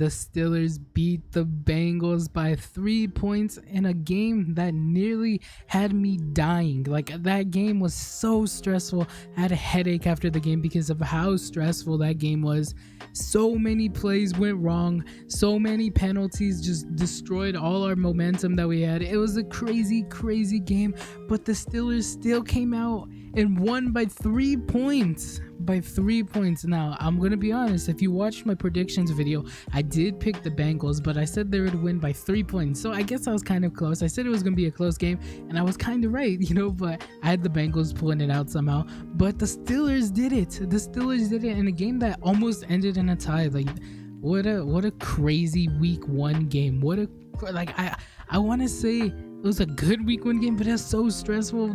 The Steelers beat the Bengals by 3 points in a game that nearly had me dying. Like, that game was so stressful. I had a headache after the game because of how stressful that game was. So many plays went wrong. So many penalties just destroyed all our momentum that we had. It was a crazy, crazy game, but the Steelers still came out and won by 3 points. Now, I'm gonna be honest, if you watched my predictions video, I did pick the Bengals, but I said they would win by 3 points. So I guess I was kind of close. I said it was gonna be a close game, and I was kind of right, but I had the Bengals pulling it out somehow. But the Steelers did it. In a game that almost ended in a tie. Like, what a crazy week 1 game. I want to say it was a good week 1 game, but it was so stressful.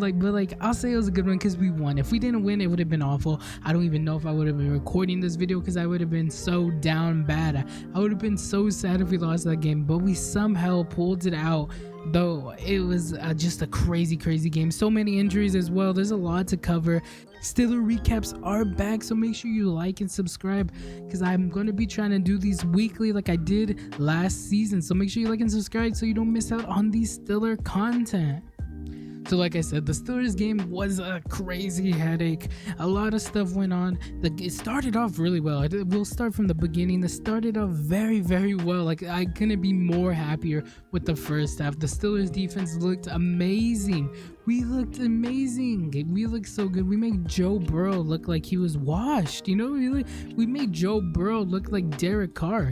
I'll say it was a good one because we won. If we didn't win, it would have been awful. I don't even know if I would have been recording this video because I would have been so down bad. I would have been so sad if we lost that game, but we somehow pulled it out. Though it was just a crazy game. So many injuries as well. There's a lot to cover. Steeler recaps are back, so make sure you like and subscribe because I'm going to be trying to do these weekly like I did last season. So make sure you like and subscribe so you don't miss out on these Steeler content. So like I said, the Steelers game was a crazy headache. A lot of stuff went on. It started off really well. We'll start from the beginning. It started off very, very well. Like, I couldn't be more happier with the first half. The Steelers defense looked amazing. We looked amazing. We looked so good. We made Joe Burrow look like he was washed. We made Joe Burrow look like Derek Carr.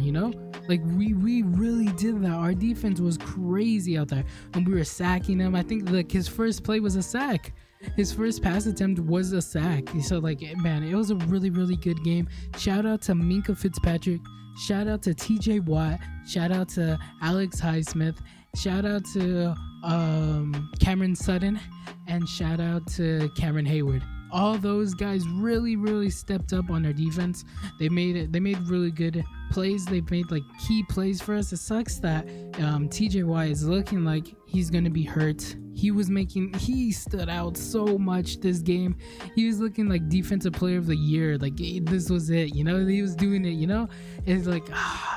Like, we really did that. Our defense was crazy out there, and we were sacking him. I think his first play was a sack. His first pass attempt was a sack. So man, it was a really, really good game. Shout out to Minkah Fitzpatrick. Shout out to TJ Watt. Shout out to Alex Highsmith. Shout out to Cameron Sutton, and shout out to Cameron Hayward. All those guys really, really stepped up on their defense. They made really good plays. They made key plays for us. It sucks that TJ Watt is looking like he's gonna be hurt. He stood out so much this game. He was looking like defensive player of the year. This was it, he was doing it, It's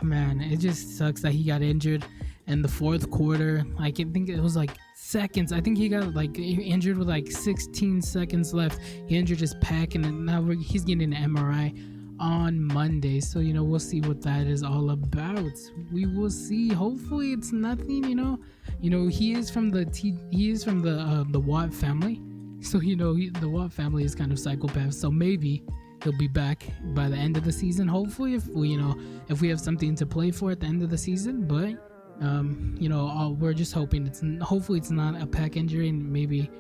man, it just sucks that he got injured in the fourth quarter. I can think it was seconds. I think he got injured with 16 seconds left. He injured his pec, and now he's getting an MRI on Monday. So we'll see what that is all about. We will see. Hopefully it's nothing. He is from the Watt family. So the Watt family is kind of psychopath. So maybe he'll be back by the end of the season. Hopefully, if we have something to play for at the end of the season. But we're just hoping hopefully it's not a pec injury, and maybe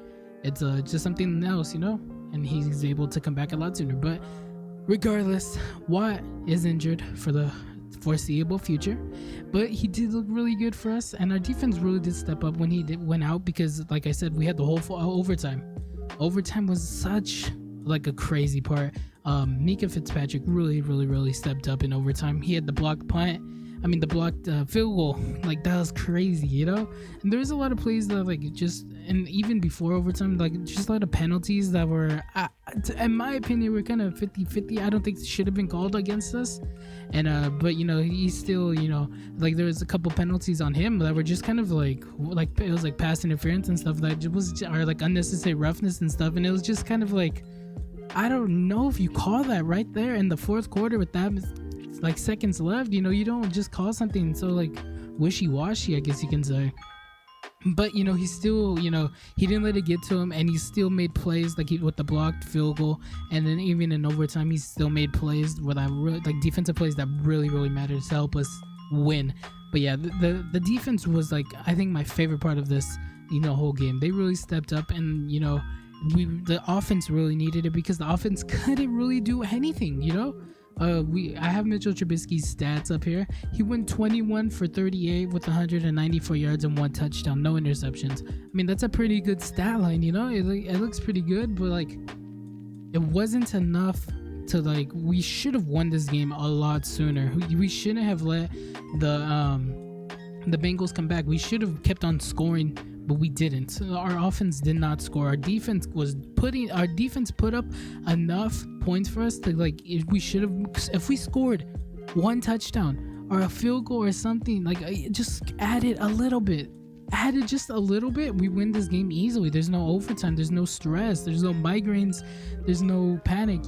it's just something else, and he's able to come back a lot sooner. But regardless, Watt is injured for the foreseeable future, but he did look really good for us, and our defense really did step up when he went out, because like I said, we had the whole overtime. Overtime was such a crazy part. Minkah Fitzpatrick really stepped up in overtime. He had the blocked punt. The blocked field goal. That was crazy, And there's a lot of plays that and even before overtime, just a lot of penalties that were, in my opinion, were kind of 50-50. I don't think it should have been called against us. And but he still, there was a couple penalties on him that were just kind of it was pass interference and stuff that was unnecessary roughness and stuff. And it was just kind of I don't know if you call that right there in the fourth quarter with that seconds left. You don't just call something so wishy-washy, I guess you can say. But he still, he didn't let it get to him, and he still made plays with the blocked field goal. And then even in overtime, he still made plays where defensive plays that really mattered to help us win. But yeah, the defense was I think my favorite part of this whole game. They really stepped up, and the offense really needed it, because the offense couldn't really do anything. I have Mitchell Trubisky's stats up here. He went 21 for 38 with 194 yards and 1 touchdown, no interceptions. That's a pretty good stat line, It looks pretty good, but it wasn't enough to we should have won this game a lot sooner. We shouldn't have let the Bengals come back. We should have kept on scoring, but we didn't. Our offense did not score. Our defense put up enough points for us to if we scored 1 touchdown or a field goal or something. Like just add it a little bit. Add it just a little bit. We win this game easily. There's no overtime. There's no stress. There's no migraines. There's no panic.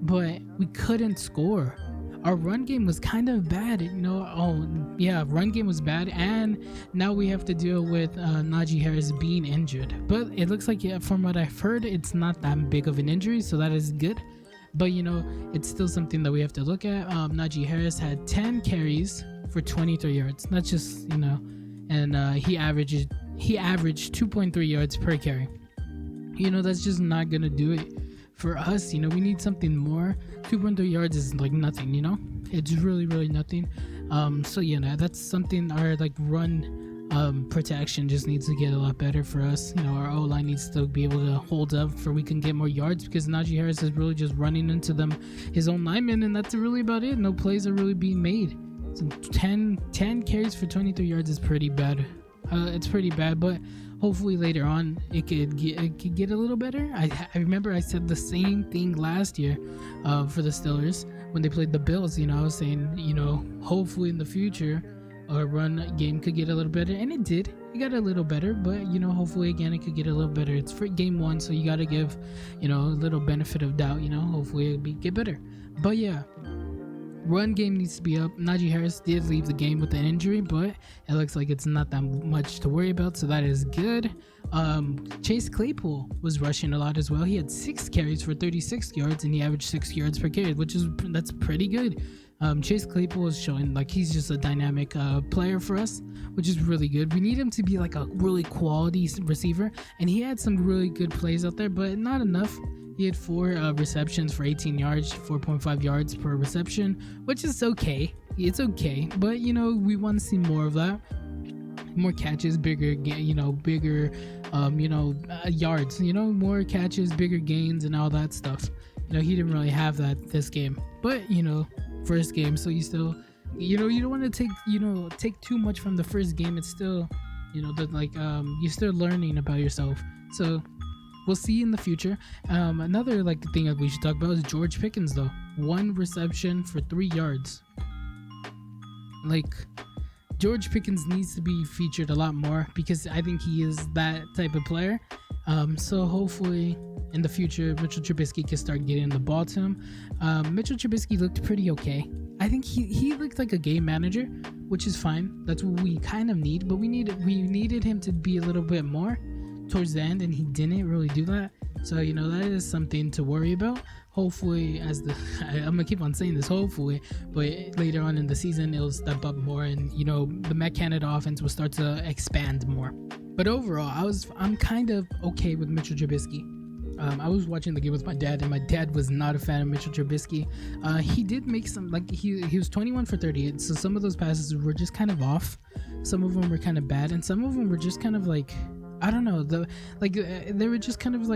But we couldn't score. Our run game was kind of bad. Run game was bad, and now we have to deal with Najee Harris being injured. But it looks like, from what I've heard, it's not that big of an injury, so that is good. But it's still something that we have to look at. Najee Harris had 10 carries for 23 yards. That's just and he averaged 2.3 yards per carry. That's just not gonna do it for us. We need something more. 2.3 yards is like nothing. It's really nothing. That's something. Our run protection just needs to get a lot better for us. Our O-line needs to be able to hold up for we can get more yards, because Najee Harris is really just running into his own linemen, and that's really about it. No plays are really being made. So 10 carries for 23 yards is pretty bad. It's pretty bad, but hopefully later on it could get a little better. I remember I said the same thing last year for the Steelers when they played the Bills. I was saying, hopefully in the future our run game could get a little better, and it did. It got a little better, but hopefully again it could get a little better. It's for game 1, so you got to give a little benefit of doubt. Hopefully it'll get better. But yeah, run game needs to be up. Najee Harris did leave the game with an injury, but it looks like it's not that much to worry about, so that is good. Chase Claypool was rushing a lot as well. He had 6 carries for 36 yards, and he averaged 6 yards per carry, that's pretty good. Chase Claypool is showing he's just a dynamic player for us, which is really good. We need him to be a really quality receiver, and he had some really good plays out there, but not enough. He had 4 receptions for 18 yards, 4.5 yards per reception, which is okay. It's okay, but we want to see more of that. More catches, bigger yards. More catches, bigger gains, and all that stuff. He didn't really have that this game, but first game, so you still, you don't want to take too much from the first game. It's still, you're still learning about yourself. So we'll see in the future. Another thing that we should talk about is George Pickens, though. 1 reception for 3 yards. George Pickens needs to be featured a lot more, because I think he is that type of player. So hopefully in the future Mitchell Trubisky can start getting the ball to him. Mitchell Trubisky looked pretty okay. I think he looked like a game manager, which is fine. That's what we kind of need, but we needed him to be a little bit more towards the end, and he didn't really do that. So that is something to worry about. Hopefully, I'm gonna keep on saying this, hopefully, but later on in the season it'll step up more, and the Matt Canada offense will start to expand more. But overall, I'm kind of okay with Mitchell Trubisky. I was watching the game with my dad, and my dad was not a fan of Mitchell Trubisky. He did make some, he was 21 for 38, so some of those passes were just kind of off. Some of them were kind of bad, and some of them were just kind of I don't know, they were just kind of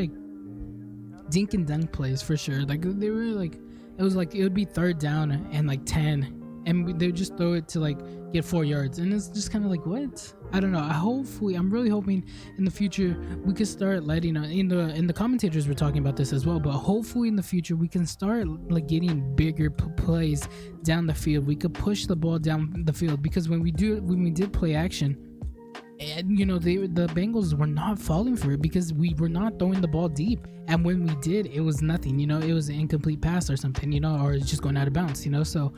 dink and dunk plays for sure. They were it would be 3rd down and 10, and they would just throw it to get 4 yards, and it's just kind of what? I don't know. I'm really hoping in the future we could start letting in the commentators were talking about this as well, but hopefully in the future we can start getting bigger plays down the field. We could push the ball down the field, because when we did play action, and the Bengals were not falling for it, because we were not throwing the ball deep, and when we did, it was nothing. It was an incomplete pass or something, or it's just going out of bounds. So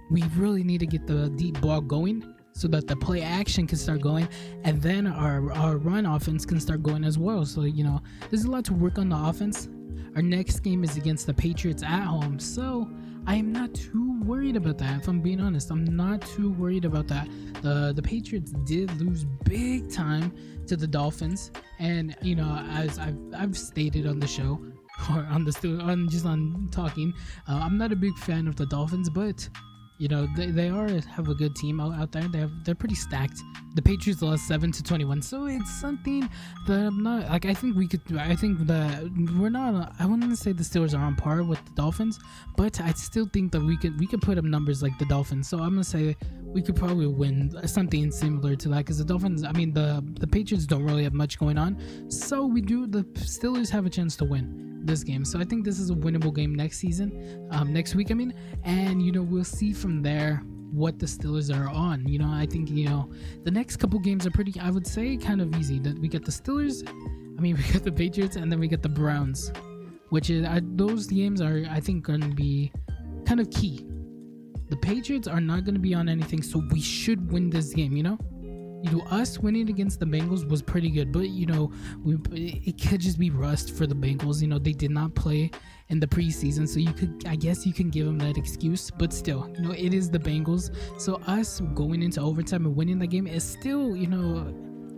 we really need to get the deep ball going, so that the play action can start going, and then our run offense can start going as well. So there's a lot to work on the offense. Our next game is against the Patriots at home, so I am not too worried about that. If I'm being honest, I'm not too worried about that. The Patriots did lose big time to the Dolphins, and as I've stated on the show, or on talking, I'm not a big fan of the Dolphins, but they have a good team out there. They're pretty stacked. The Patriots lost 7-21, so it's something that I'm not I think that we're not. I wouldn't say the Steelers are on par with the Dolphins, but I still think that we could put up numbers like the Dolphins. So I'm gonna say we could probably win something similar to that, because the Dolphins, the Patriots don't really have much going on, so the Steelers have a chance to win this game. So I think this is a winnable game next week, and we'll see from there what the Steelers are on. I think the next couple games are pretty, I would say, kind of easy. That we get the Steelers, we got the Patriots, and then we get the Browns, which is those games are, I think, going to be kind of key. The Patriots are not going to be on anything, so we should win this game. Us winning against the Bengals was pretty good, but it could just be rust for the Bengals. They did not play in the preseason, so I guess you can give them that excuse, but still, it is the Bengals. So us going into overtime and winning the game is still,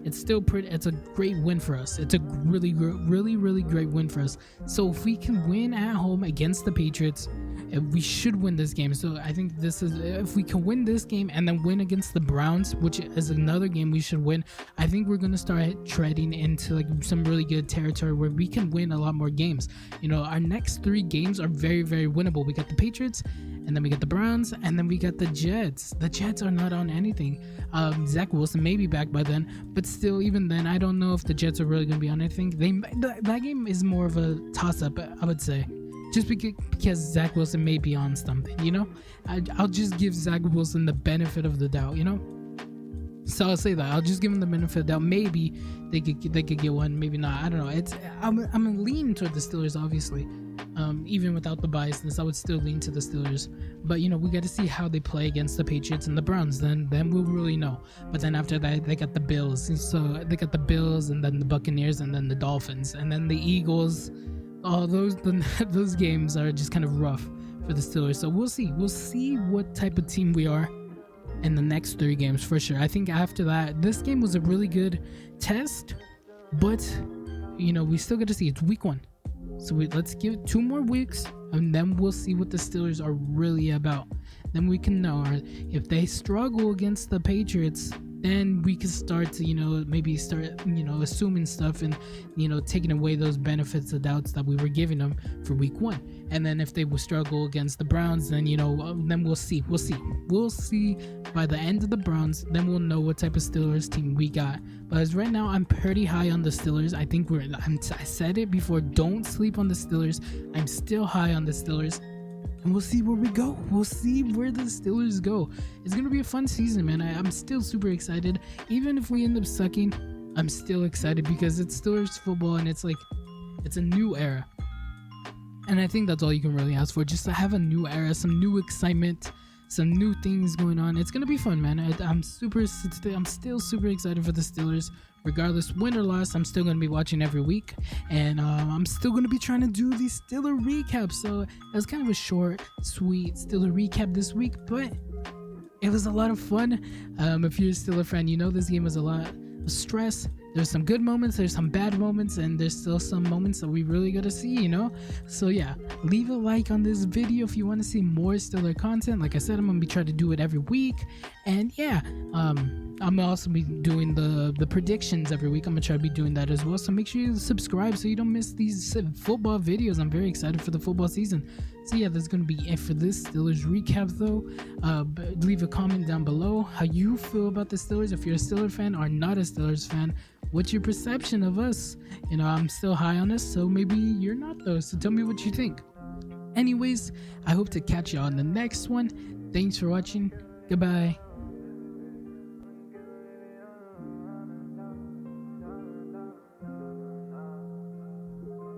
it's a great win for us. It's a really, really, really great win for us. So if we can win at home against the Patriots, we should win this game. So I think if we can win this game and then win against the Browns, which is another game we should win, I think we're going to start treading into some really good territory where we can win a lot more games. Our next 3 games are very, very winnable. We got the Patriots, and then we got the Browns, and then we got the Jets. The Jets are not on anything. Zach Wilson may be back by then, but still, even then, I don't know if the Jets are really going to be on anything. That game is more of a toss-up, I would say. Just because Zach Wilson may be on something, I'll just give Zach Wilson the benefit of the doubt, So I'll say that I'll just give him the benefit of the doubt. Maybe they could get one, maybe not. I don't know. I'm leaning toward the Steelers, obviously. Even without the biasness, I would still lean to the Steelers. But we got to see how they play against the Patriots and the Browns. Then we'll really know. But then after that, they got the Bills. So they got the Bills, and then the Buccaneers, and then the Dolphins, and then the Eagles. All those games are just kind of rough for the Steelers. So we'll see what type of team we are in the next 3 games for sure. I think after that, this game was a really good test, but we still got to see. It's week 1, so let's give it 2 more weeks, and then we'll see what the Steelers are really about. Then we can know if they struggle against the Patriots. Then we can start to maybe start assuming stuff and taking away those benefits of doubts that we were giving them for week 1. And then if they will struggle against the Browns, then then we'll see by the end of the Browns. Then we'll know what type of Steelers team we got. But as right now, I'm pretty high on the Steelers. I think I said it before, don't sleep on the Steelers. I'm still high on the Steelers. And we'll see where we go. We'll see where the Steelers go. It's going to be a fun season, man. I'm still super excited. Even if we end up sucking, I'm still excited because it's Steelers football and it's a new era. And I think that's all you can really ask for. Just to have a new era, some new excitement, some new things going on. It's going to be fun, man. I'm still super excited for the Steelers. Regardless, win or loss, I'm still going to be watching every week. And I'm still going to be trying to do the Steeler recap. So it was kind of a short, sweet Steeler recap this week. But it was a lot of fun. If you're a Steeler fan, this game was a lot of stress. There's some good moments, there's some bad moments, and there's still some moments that we really gotta see, So yeah, leave a like on this video if you want to see more Steeler content. Like I said, I'm gonna be trying to do it every week. And yeah, I'm also be doing the predictions every week. I'm gonna try to be doing that as well. So make sure you subscribe so you don't miss these football videos. I'm very excited for the football season. So yeah, that's gonna be it for this Steelers recap though. Leave a comment down below how you feel about the Steelers. If you're a Steelers fan or not a Steelers fan, what's your perception of us? I'm still high on us, so maybe you're not though. So tell me what you think. Anyways, I hope to catch you on the next one. Thanks for watching. Goodbye.